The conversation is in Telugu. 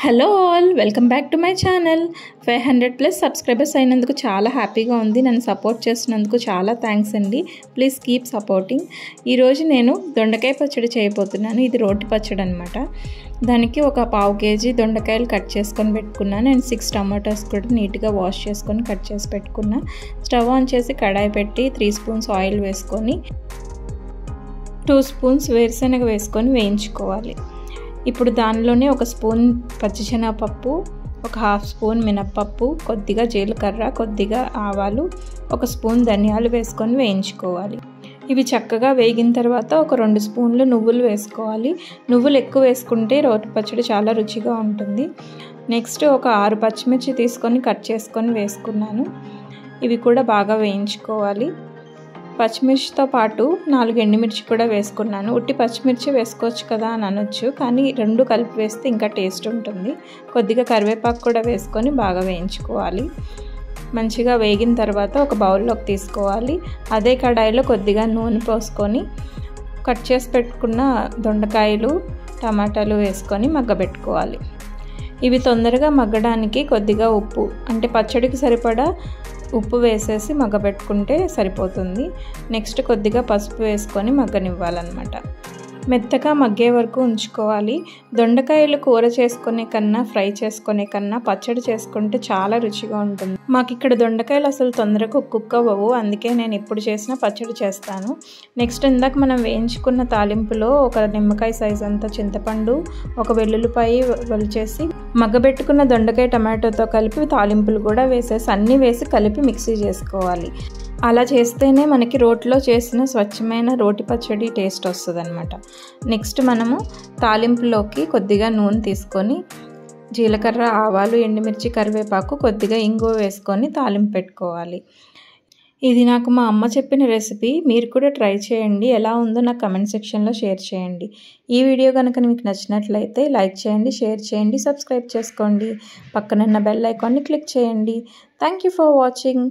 Hello all, welcome back to my channel. 500+ subscribers అయినందుకు చాలా హ్యాపీగా ఉంది. నన్ను సపోర్ట్ చేస్తున్నందుకు చాలా థ్యాంక్స్ అండి. Please keep supporting. ఈరోజు నేను దొండకాయ పచ్చడి చేయబోతున్నాను. ఇది రోటి పచ్చడి అనమాట. దానికి ఒక 1/2 kg దొండకాయలు కట్ చేసుకొని పెట్టుకున్నాను. అండ్ 6 టమాటోస్ కూడా నీట్గా వాష్ చేసుకొని కట్ చేసి పెట్టుకున్నా. స్టవ్ ఆన్ చేసి కడాయి పెట్టి 3 స్పూన్స్ ఆయిల్ వేసుకొని 2 స్పూన్స్ వేరుశనగ వేసుకొని వేయించుకోవాలి. ఇప్పుడు దానిలోనే 1 స్పూన్ పచ్చిశనగపప్పు, 1/2 స్పూన్ మినప్పప్పు, కొద్దిగా జీలకర్ర, కొద్దిగా ఆవాలు, 1 స్పూన్ ధనియాలు వేసుకొని వేయించుకోవాలి. ఇవి చక్కగా వేగిన తర్వాత ఒక 2 స్పూన్లు నువ్వులు వేసుకోవాలి. నువ్వులు ఎక్కువ వేసుకుంటే రోటి పచ్చడి చాలా రుచిగా ఉంటుంది. నెక్స్ట్ ఒక 6 పచ్చిమిర్చి తీసుకొని కట్ చేసుకొని వేసుకున్నాను. ఇవి కూడా బాగా వేయించుకోవాలి. పచ్చిమిర్చితో పాటు 4 ఎండుమిర్చి కూడా వేసుకున్నాను. ఉట్టి పచ్చిమిర్చి వేసుకోవచ్చు కదా అని అనొచ్చు, కానీ 2 కలిపి వేస్తే ఇంకా టేస్ట్ ఉంటుంది. కొద్దిగా కరివేపాకు కూడా వేసుకొని బాగా వేయించుకోవాలి. మంచిగా వేగిన తర్వాత ఒక బౌల్లోకి తీసుకోవాలి. అదే కడాయిలో కొద్దిగా నూనె పోసుకొని కట్ చేసి పెట్టుకున్న దొండకాయలు, టమాటాలు వేసుకొని మగ్గబెట్టుకోవాలి. ఇవి తొందరగా మగ్గడానికి కొద్దిగా ఉప్పు, అంటే పచ్చడికి సరిపడా ఉప్పు వేసేసి మగ్గబెట్టుకుంటే సరిపోతుంది. నెక్స్ట్ కొద్దిగా పసుపు వేసుకొని మగ్గనివ్వాలన్నమాట. మెత్తగా మగ్గే వరకు ఉంచుకోవాలి. దొండకాయలు కూర చేసుకునే కన్నా, ఫ్రై చేసుకునే కన్నా పచ్చడి చేసుకుంటే చాలా రుచిగా ఉంటుంది. మాకు ఇక్కడ దొండకాయలు అసలు తొందరగా కుక్ అవ్వవు, అందుకే నేను ఇప్పుడు చేసిన పచ్చడి చేస్తాను. నెక్స్ట్ ఇందాక మనం వేయించుకున్న తాలింపులో ఒక నిమ్మకాయ సైజ్ అంత చింతపండు, ఒక వెల్లుల్లిపాయ వలిచేసి మగ్గబెట్టుకున్న దొండకాయ టమాటోతో కలిపి తాలింపులు కూడా వేసేసి అన్నీ వేసి కలిపి మిక్సీ చేసుకోవాలి. అలా చేస్తేనే మనకి రోట్లో చేసిన స్వచ్ఛమైన రోటి పచ్చడి టేస్ట్ వస్తుంది అనమాట. నెక్స్ట్ మనము తాలింపులోకి కొద్దిగా నూనె తీసుకొని జీలకర్ర, ఆవాలు, ఎండుమిర్చి, కరివేపాకు, కొద్దిగా ఇంగువ వేసుకొని తాలింపు పెట్టుకోవాలి. ఇది నాకు మా అమ్మ చెప్పిన రెసిపీ. మీరు కూడా ట్రై చేయండి. ఎలా ఉందో నాకు కమెంట్ సెక్షన్లో షేర్ చేయండి. ఈ వీడియో కనుక మీకు నచ్చినట్లయితే లైక్ చేయండి, షేర్ చేయండి, సబ్స్క్రైబ్ చేసుకోండి. పక్కనున్న బెల్ ఐకాన్ని క్లిక్ చేయండి. Thank you for watching.